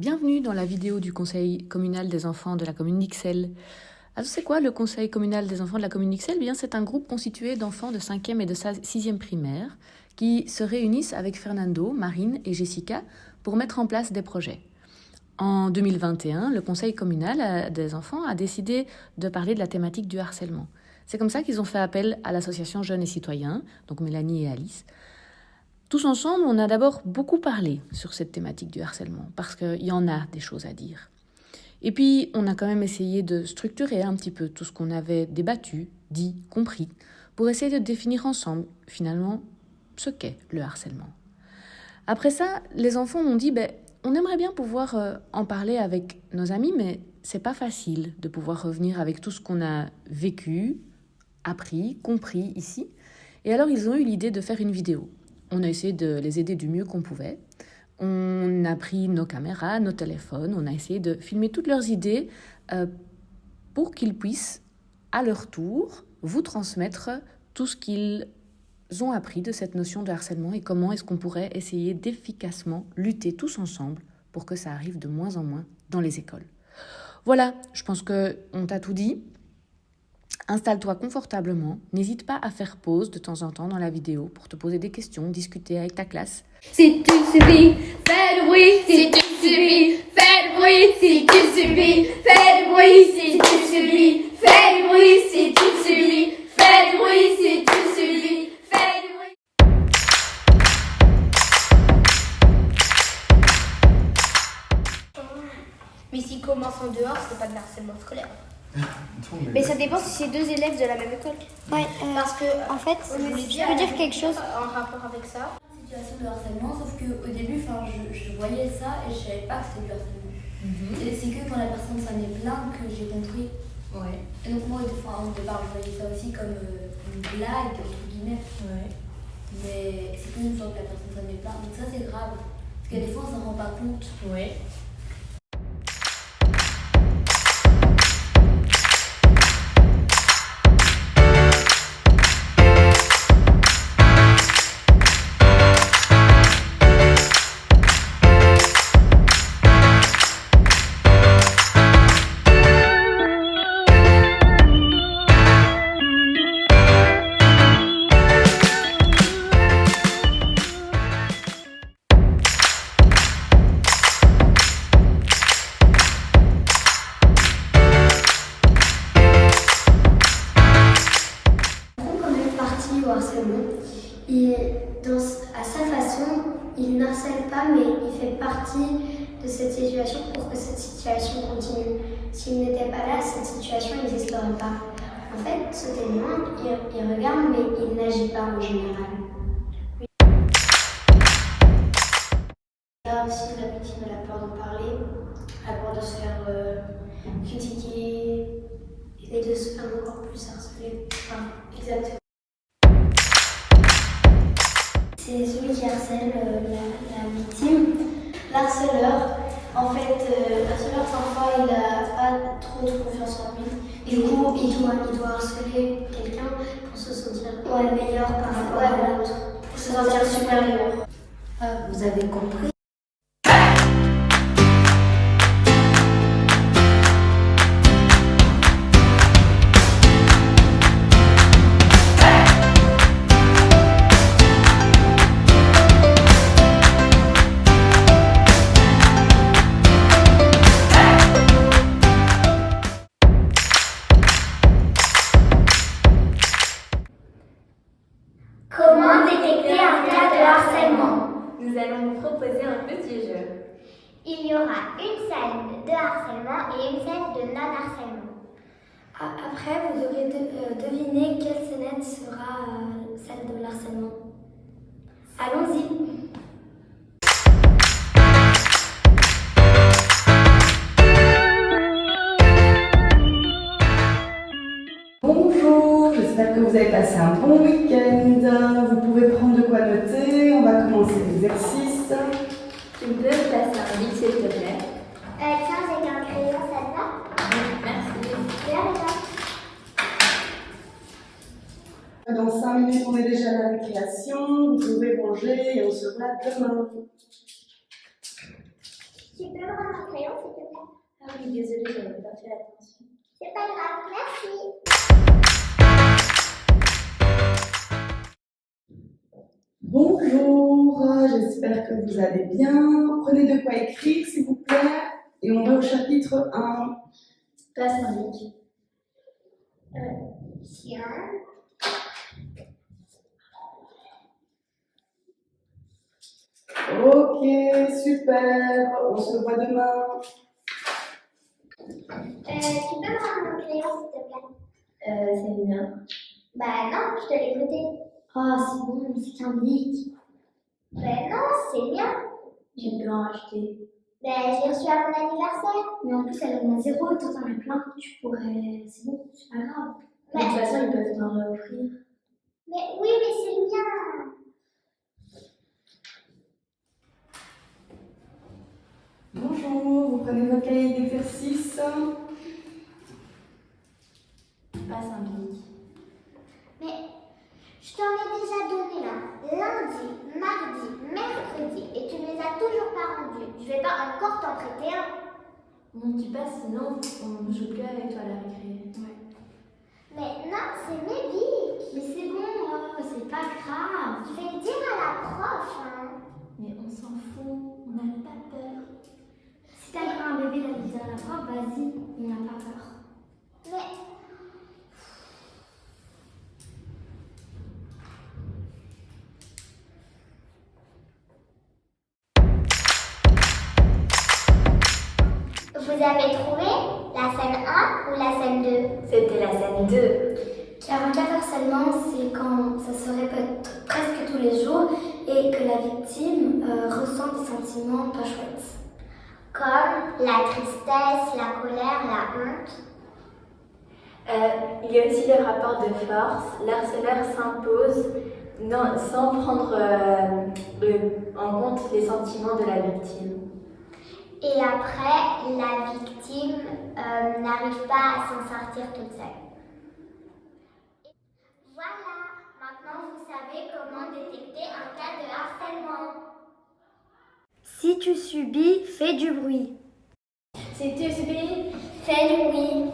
Bienvenue dans la vidéo du Conseil communal des enfants de la commune d'Ixelles. Alors c'est quoi le Conseil communal des enfants de la commune d'Ixelles? Bien, c'est un groupe constitué d'enfants de 5e et de 6e primaire qui se réunissent avec Fernando, Marine et Jessica pour mettre en place des projets. En 2021, le Conseil communal des enfants a décidé de parler de la thématique du harcèlement. C'est comme ça qu'ils ont fait appel à l'association Jeunes et Citoyens, donc Mélanie et Alice. Tous ensemble, on a d'abord beaucoup parlé sur cette thématique du harcèlement, parce qu'il y en a des choses à dire. Et puis, on a quand même essayé de structurer un petit peu tout ce qu'on avait débattu, dit, compris, pour essayer de définir ensemble, finalement, ce qu'est le harcèlement. Après ça, les enfants ont dit, on aimerait bien pouvoir en parler avec nos amis, mais c'est pas facile de pouvoir revenir avec tout ce qu'on a vécu, appris, compris ici. Et alors, ils ont eu l'idée de faire une vidéo. On a essayé de les aider du mieux qu'on pouvait. On a pris nos caméras, nos téléphones, on a essayé de filmer toutes leurs idées pour qu'ils puissent, à leur tour, vous transmettre tout ce qu'ils ont appris de cette notion de harcèlement et comment est-ce qu'on pourrait essayer d'efficacement lutter tous ensemble pour que ça arrive de moins en moins dans les écoles. Voilà, je pense qu'on t'a tout dit. Installe-toi confortablement, n'hésite pas à faire pause de temps en temps dans la vidéo pour te poser des questions, discuter avec ta classe. Si tu subis, fais du bruit. Si tu subis, fais du bruit. Si tu subis, fais du bruit. Si tu subis, fais du bruit. Si tu subis, fais du bruit. Si tu subis, fais du bruit. Mais s'ils commencent en dehors, c'est pas de harcèlement scolaire. Mais ça dépend si c'est deux élèves de la même école. Ouais, Parce que, en fait, je peux dire quelque chose. En rapport avec ça. Situation de harcèlement, sauf qu'au début, je voyais ça et je savais pas que c'était du harcèlement. Et c'est que quand la personne s'en est plainte que j'ai compris. Ouais. Et donc moi, au départ, je voyais ça aussi comme une blague, entre guillemets. Ouais. Mais c'est qu'une fois que la personne s'en est plainte. Donc ça, c'est grave. Parce que des fois, on s'en rend pas compte. Ouais. Et à sa façon, il n'harcèle pas, mais il fait partie de cette situation pour que cette situation continue. S'il n'était pas là, cette situation n'existerait pas. En fait, ce témoin, il regarde, mais il n'agit pas en général. Là aussi, la victime elle a peur d'en parler, elle a peur de se faire critiquer Et de se faire encore plus harceler. Exactement. C'est celui qui harcèle la victime. L'harceleur, en fait, l'harceleur, parfois, il n'a pas trop de confiance en lui. Et du coup, il doit harceler quelqu'un pour se sentir meilleur par rapport à l'autre. Pour se sentir supérieur. Vous avez compris? Comment détecter un cas de harcèlement? Nous allons vous proposer un petit jeu. Il y aura une scène de harcèlement et une scène de non-harcèlement. Après, vous devrez deviner quelle scénette sera celle de l'harcèlement. Allons-y. Bonjour, j'espère que vous avez passé un bon week-end. Vous pouvez prendre de quoi noter. On va commencer l'exercice. Tu peux placer un vide s'il te plaît. Tiens, j'ai qu'un crayon, ça te va? Merci. Viens, regarde. Dans 5 minutes, on est déjà à la récréation. Vous pouvez manger et on se voit demain. Tu peux me rendre un crayon, s'il te plaît? Ah oui, désolée, j'avais pas fait attention. C'est pas grave, merci. Bonjour, j'espère que vous allez bien. Prenez de quoi écrire, s'il vous plaît. Et on va au chapitre 1. Place indique. Tiens. Ok, super. On se voit demain. Tu peux me rendre un crayon, s'il te plaît? C'est bien. Bah non, je te l'ai prêté. Oh, c'est bon, c'est un bic. Ben non, c'est bien. J'ai pu en racheter. Ben je l'ai reçu à mon anniversaire. Mais en plus, elle en a 0, toi t'en as plein. Tu pourrais. C'est bon, c'est pas grave. De toute façon, ils peuvent t'en réoffrir. Mais oui, mais c'est le mien. Bonjour, vous prenez votre cahier d'exercice. Passe un bic. Mais je t'en ai déjà donné là. Lundi, mardi, mercredi. Et tu ne les as toujours pas rendus. Je vais pas encore t'en prêter un. Bon, tu passes, sinon on ne joue plus avec toi à la récré. Ouais. Mais non, c'est mes bics. Mais c'est bon, c'est pas grave. Je vais le dire à la prof. Hein. Mais on s'en fout, on n'a pas peur. Si t'as pris un bébé la dire à la prof, vas-y, on n'a pas peur. Mais vous avez trouvé la scène 1 ou la scène 2? C'était la scène 2. Car un cas d'harcèlement, c'est quand ça se répète presque tous les jours et que la victime ressent des sentiments pas chouettes. Comme la tristesse, la colère, la honte. Il y a aussi le rapport de force. L'harceleur s'impose sans prendre en compte les sentiments de la victime. Et après, la victime n'arrive pas à s'en sortir toute seule. Voilà, maintenant vous savez comment détecter un cas de harcèlement. Si tu subis, fais du bruit. Si tu subis, fais du bruit.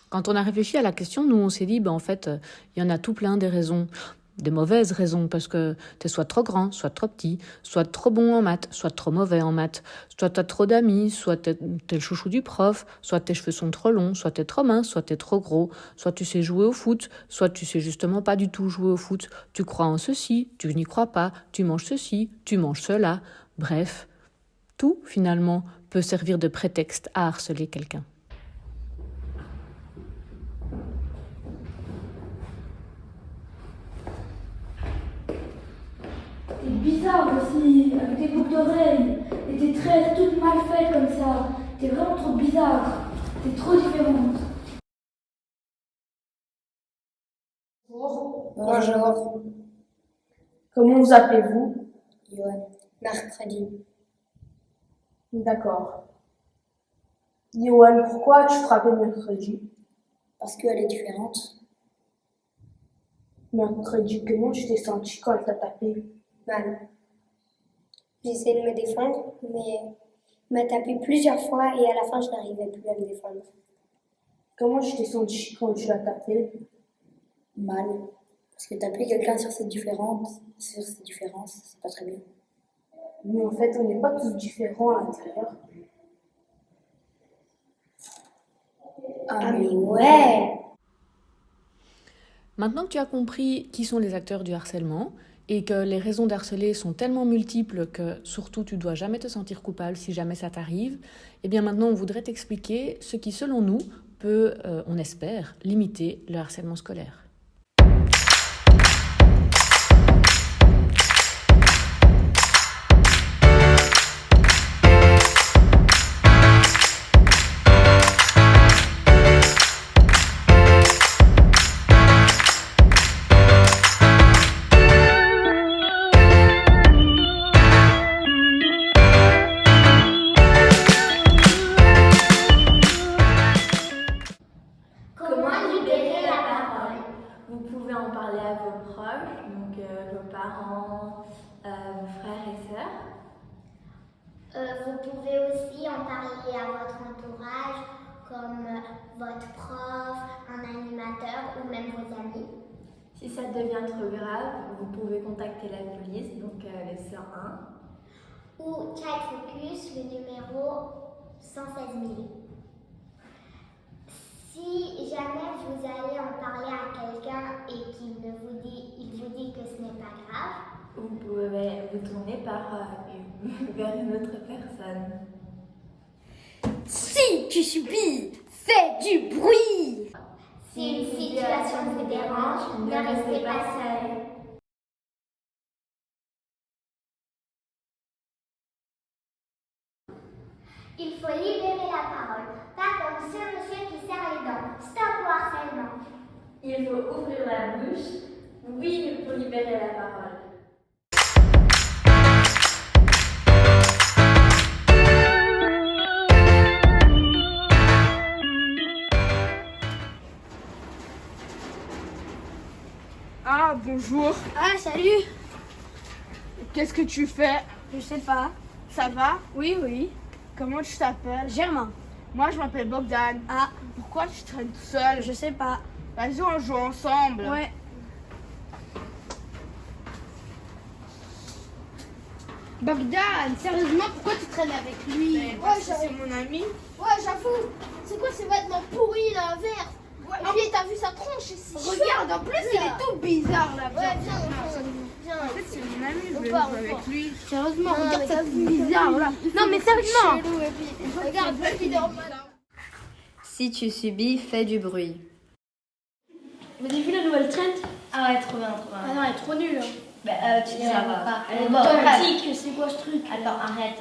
Quand on a réfléchi à la question, nous, on s'est dit, en fait, il y en a tout plein des raisons. Des mauvaises raisons, parce que t'es soit trop grand, soit trop petit, soit trop bon en maths, soit trop mauvais en maths, soit t'as trop d'amis, soit t'es le chouchou du prof, soit tes cheveux sont trop longs, soit t'es trop mince, soit t'es trop gros, soit tu sais jouer au foot, soit tu sais justement pas du tout jouer au foot, tu crois en ceci, tu n'y crois pas, tu manges ceci, tu manges cela. Bref, tout, finalement, peut servir de prétexte à harceler quelqu'un. T'es bizarre aussi, avec tes boucles d'oreilles, et tes tresses toutes mal faites comme ça. T'es vraiment trop bizarre, t'es trop différente. Bonjour. Comment vous appelez-vous? Yoann. Mercredi. D'accord. Yoann, pourquoi tu frappais mercredi? Parce qu'elle est différente. Mercredi, comment tu t'es senti quand elle t'a tapé? Mal. J'ai essayé de me défendre, mais elle m'a tapé plusieurs fois et à la fin, je n'arrivais plus à me défendre. Comment tu t'es senti quand tu l'as tapé? Mal. Parce que taper quelqu'un sur ses différences, c'est pas très bien. Mais en fait, on n'est pas tous différents à l'intérieur. Ah mais ouais! Maintenant que tu as compris qui sont les acteurs du harcèlement et que les raisons d'harceler sont tellement multiples que surtout tu dois jamais te sentir coupable si jamais ça t'arrive, eh bien maintenant on voudrait t'expliquer ce qui selon nous peut, on espère, limiter le harcèlement scolaire. Vous pouvez en parler à vos proches, donc vos parents, vos frères et sœurs. Vous pouvez aussi en parler à votre entourage, comme votre prof, un animateur ou même vos amis. Si ça devient trop grave, vous pouvez contacter la police, donc le 101. Ou Child Focus, le numéro 116 000. Si jamais vous allez en parler à quelqu'un et qu'il vous dit que ce n'est pas grave, vous pouvez vous tourner vers une autre personne. Si tu subis, fais du bruit. Si une situation vous dérange, ne restez pas seul. Il faut libérer la parole, pas comme ce monsieur qui serre les dents. Stop au harcèlement. Il faut ouvrir la bouche. Oui, il faut libérer la parole. Ah, bonjour. Ah, salut. Qu'est-ce que tu fais? Je sais pas. Ça va? Oui, oui. Comment tu t'appelles? Germain. Moi, je m'appelle Bogdan. Ah, Pourquoi tu traînes tout seul? je sais pas. Vas-y, on joue ensemble. Ouais. Bogdan, sérieusement, pourquoi tu traînes avec lui? Parce que c'est mon ami. Ouais, j'avoue. C'est quoi ces vêtements pourris là, verts? Et puis t'as vu sa tronche ici? Regarde, en plus il est tout bizarre là. Ouais, viens. En fait, c'est mon ami, je On vais part, jouer on avec part. lui. Sérieusement, regarde ça bizarre là. Non mais sérieusement. Regarde, il dort mal. Si tu subis, fais du bruit. Vous avez vu la nouvelle trend? Ah ouais, trop bien, trop bien. Ah non, elle est trop nulle. Bah, tu dis Ça ça va. pas. Elle est Bon, bref. automatique, c'est quoi ce truc? Attends, arrête.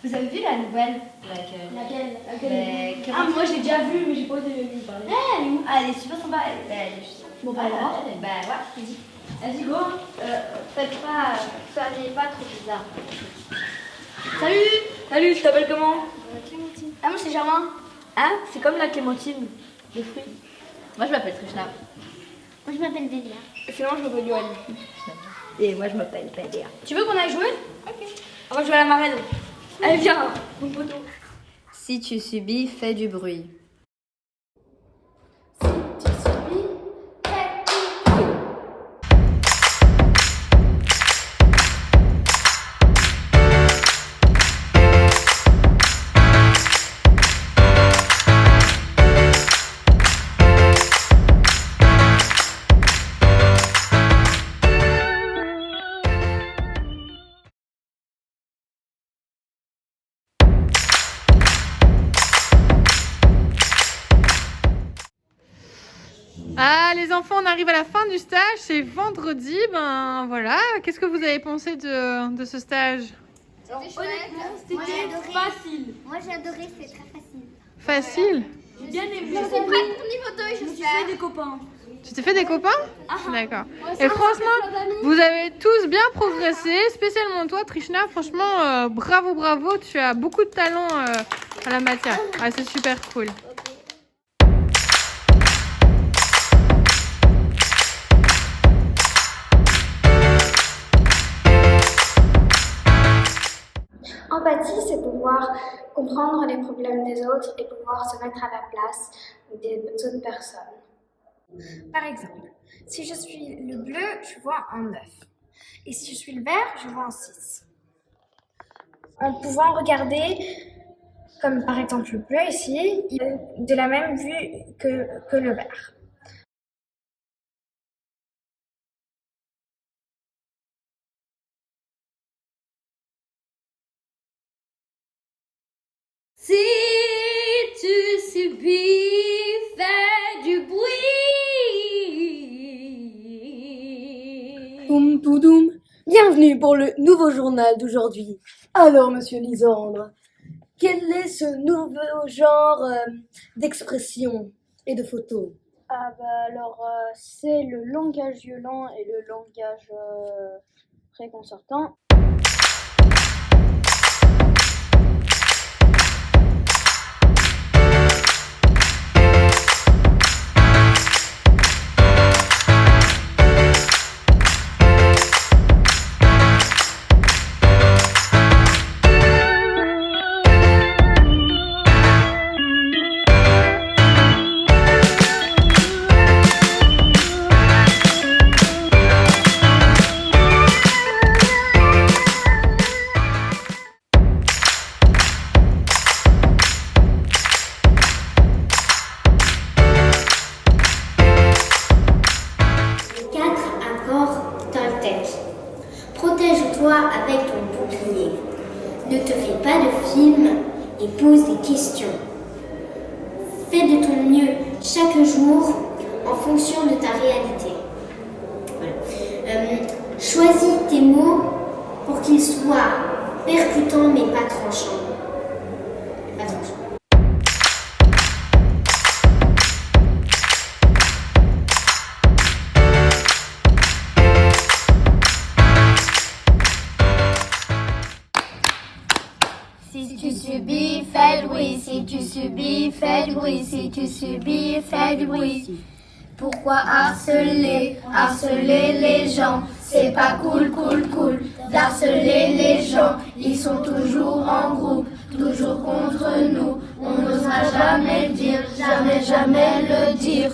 Vous avez vu la nouvelle? Laquelle? Laquelle? Comment Ah, moi j'ai déjà vu, mais j'ai pas osé lui parler. elle est où? Ah, elle est super sympa. Elle est juste... Bon, bah, alors. Bah, ouais, vas-y. Vas-y, go. Faites pas... Soyez pas trop bizarre. Salut, tu t'appelles comment? Clémentine. Ah, moi c'est Germain. Hein? C'est comme la clémentine, le fruit. Moi, je m'appelle Trishna. Moi je m'appelle Delia. Et finalement, je m'appelle Yoann. Et moi, je m'appelle Béa. Tu veux qu'on aille jouer? Ok. On va jouer à la marraine. Allez, viens, mon poteau. Si tu subis, fais du bruit. Ah, les enfants, on arrive à la fin du stage, c'est vendredi, ben voilà. Qu'est-ce que vous avez pensé de ce stage? Honnêtement, c'était facile. Moi j'ai adoré, c'était très facile. Facile? J'ai bien aimé. C'est prêt pour niveau 2, Je me suis fait des copains. Tu t'es fait des copains? D'accord. Et franchement, vous avez tous bien progressé, spécialement toi, Trishna. Franchement, bravo, bravo, tu as beaucoup de talent à la matière. Ah, c'est super cool. Empathie, c'est pouvoir comprendre les problèmes des autres et pouvoir se mettre à la place des autres personnes. Par exemple, si je suis le bleu, je vois un 9. Et si je suis le vert, je vois un 6. En pouvant regarder, comme par exemple le bleu ici, il est de la même vue que le vert. Si tu subis, fais du bruit. Toum toudoum. Bienvenue pour le nouveau journal d'aujourd'hui. Alors, monsieur Lisandre, quel est ce nouveau genre d'expression et de photo? Ah bah alors, c'est le langage violent et le langage réconfortant. film et pose des questions. Fais de ton mieux chaque jour en fonction de ta réalité. Voilà. Choisis tes mots pour qu'ils soient percutants mais pas tranchants. Pas tranchants. Si tu subis, fais du bruit. Si tu subis, fais du bruit. Si tu subis, fais du bruit. Pourquoi harceler les gens? C'est pas cool d'harceler les gens. Ils sont toujours en groupe, toujours contre nous. On n'osera jamais le dire, jamais le dire.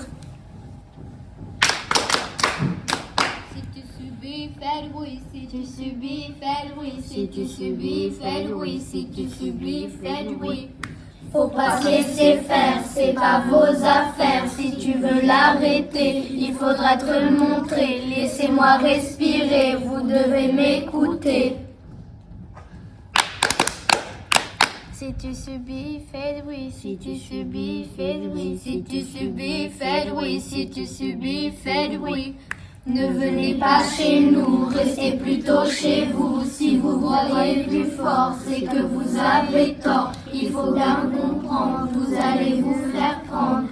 Si tu subis, fais du bruit. Si tu subis, fais du bruit. Si tu subis, fais du bruit. Si tu subis, fais du bruit. Faut pas se laisser faire, c'est pas vos affaires. Si tu veux l'arrêter, il faudra te le montrer. Laissez-moi respirer, vous devez m'écouter. Si tu subis, fais du bruit. Si tu subis, fais du bruit. Si tu subis, fais du bruit. Si tu subis, fais du bruit. Ne venez pas chez nous, restez plutôt chez vous. Si vous croyez plus fort, c'est que vous avez tort. Il faut bien comprendre, vous allez vous faire prendre.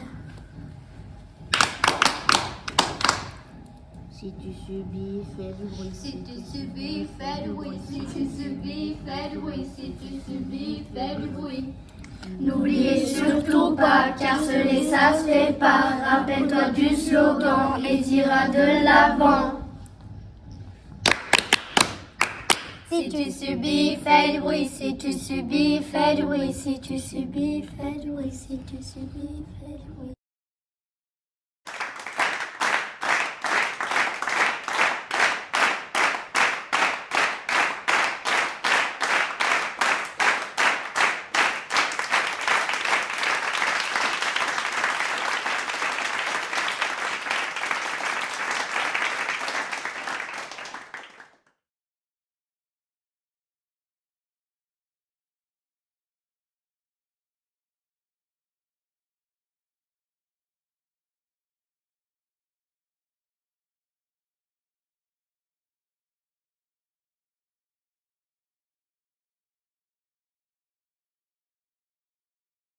Si tu subis, fais du bruit. Si tu subis, fais du bruit. Si tu subis, fais du bruit. Si tu subis, fais du bruit. N'oubliez surtout pas qu'harceler ça se fait pas. Rappelle-toi du slogan et t'iras de l'avant. Si tu subis, fais du bruit. Si tu subis, fais du bruit. Si tu subis, fais du bruit. Si tu subis, fais du bruit.